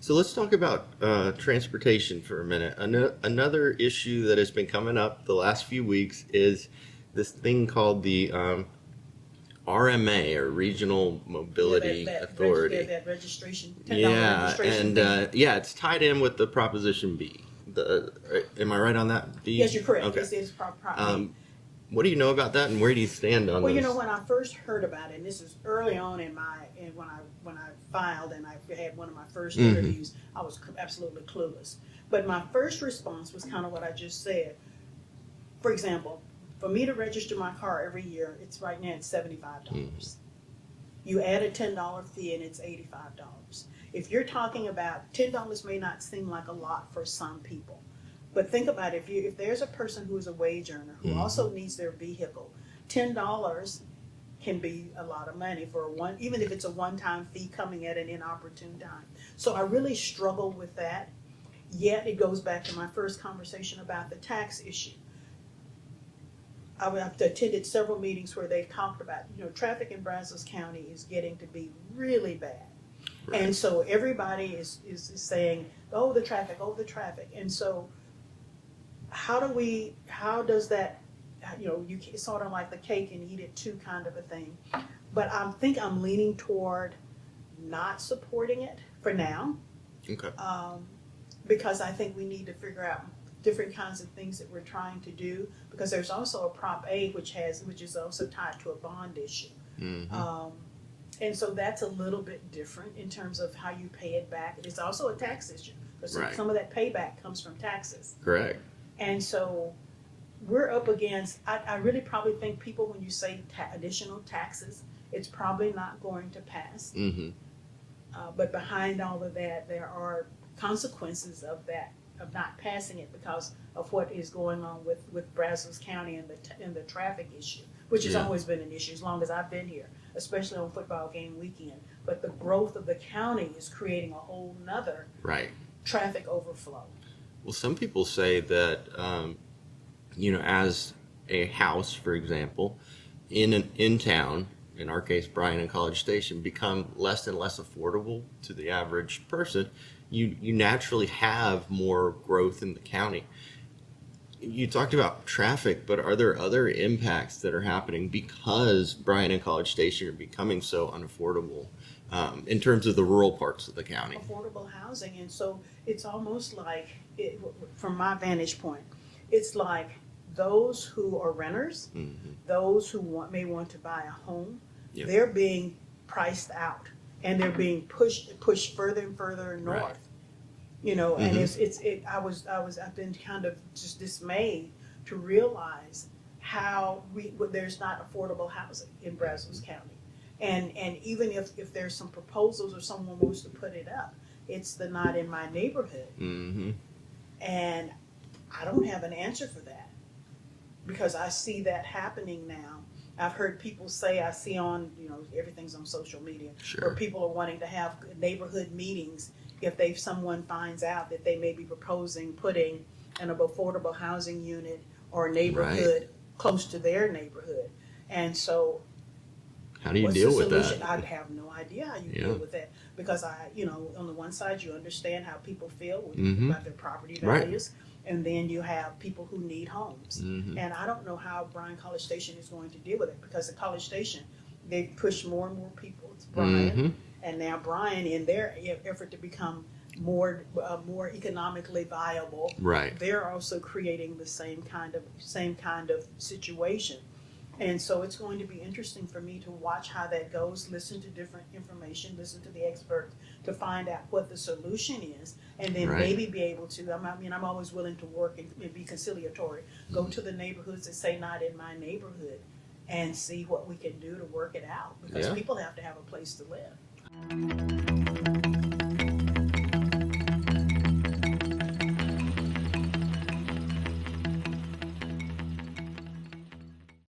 So let's talk about transportation for a minute. Another issue that has been coming up the last few weeks is this thing called the RMA, or Regional Mobility Authority. That registration, $10 Yeah, registration and fee. yeah, it's tied in with the Proposition B. Am I right on that? B? Yes, you're correct. Okay. It's property. What do you know about that, and where do you stand on Well, this? when I first heard about it, and this is early on when I filed and I had one of my first interviews, I was absolutely clueless. But my first response was kind of what I just said. For example, for me to register my car every year, it's right now it's $75. You add a $10 fee and it's $85. If you're talking about $10 may not seem like a lot for some people. But think about it, if there's a person who is a wage earner who also needs their vehicle, $10 can be a lot of money for even if it's a one-time fee coming at an inopportune time. So I really struggled with that. Yet it goes back to my first conversation about the tax issue. I've attended several meetings where they've talked about, traffic in Brazos County is getting to be really bad. Right. And so everybody is saying, oh, the traffic. And so how does that, it's sort of like the cake and eat it too kind of a thing. But I think I'm leaning toward not supporting it for now. Okay. Because I think we need to figure out different kinds of things that we're trying to do, because there's also a Prop A which is also tied to a bond issue. And so that's a little bit different in terms of how you pay it back. It's also a tax issue, because Right. some of that payback comes from taxes. Correct. And so we're up against, I really probably think people, when you say additional taxes, it's probably not going to pass. But behind all of that, there are consequences of not passing it because of what is going on with Brazos County and the traffic issue, which has always been an issue as long as I've been here, especially on football game weekend. But the growth of the county is creating a whole nother traffic overflow. Well, some people say that, as a house, for example, in town, in our case, Bryan and College Station, become less and less affordable to the average person, you naturally have more growth in the county. You talked about traffic, but are there other impacts that are happening because Bryan and College Station are becoming so unaffordable in terms of the rural parts of the county? Affordable housing, and so it's almost like, from my vantage point, it's like those who are renters, those who may want to buy a home, they're being priced out, and they're being pushed further and further north. And I've been kind of just dismayed to realize how there's not affordable housing in Brazos County. And even if there's some proposals or someone wants to put it up, it's the not in my neighborhood. And I don't have an answer for that, because I see that happening now. I've heard people say, I see on, everything's on social media, where people are wanting to have neighborhood meetings if someone finds out that they may be proposing putting an affordable housing unit or a neighborhood close to their neighborhood. And so how do you deal with that? I have no idea how you deal with that, because on the one side, you understand how people feel about their property values. And then you have people who need homes. And I don't know how Bryan College Station is going to deal with it, because the College Station, they push more and more people to Bryan. And now Bryan, in their effort to become more economically viable, they're also creating the same kind of situation. And so it's going to be interesting for me to watch how that goes, listen to different information, listen to the experts to find out what the solution is, and then maybe be able to, I'm always willing to work and be conciliatory, go to the neighborhoods that say not in my neighborhood and see what we can do to work it out, because people have to have a place to live.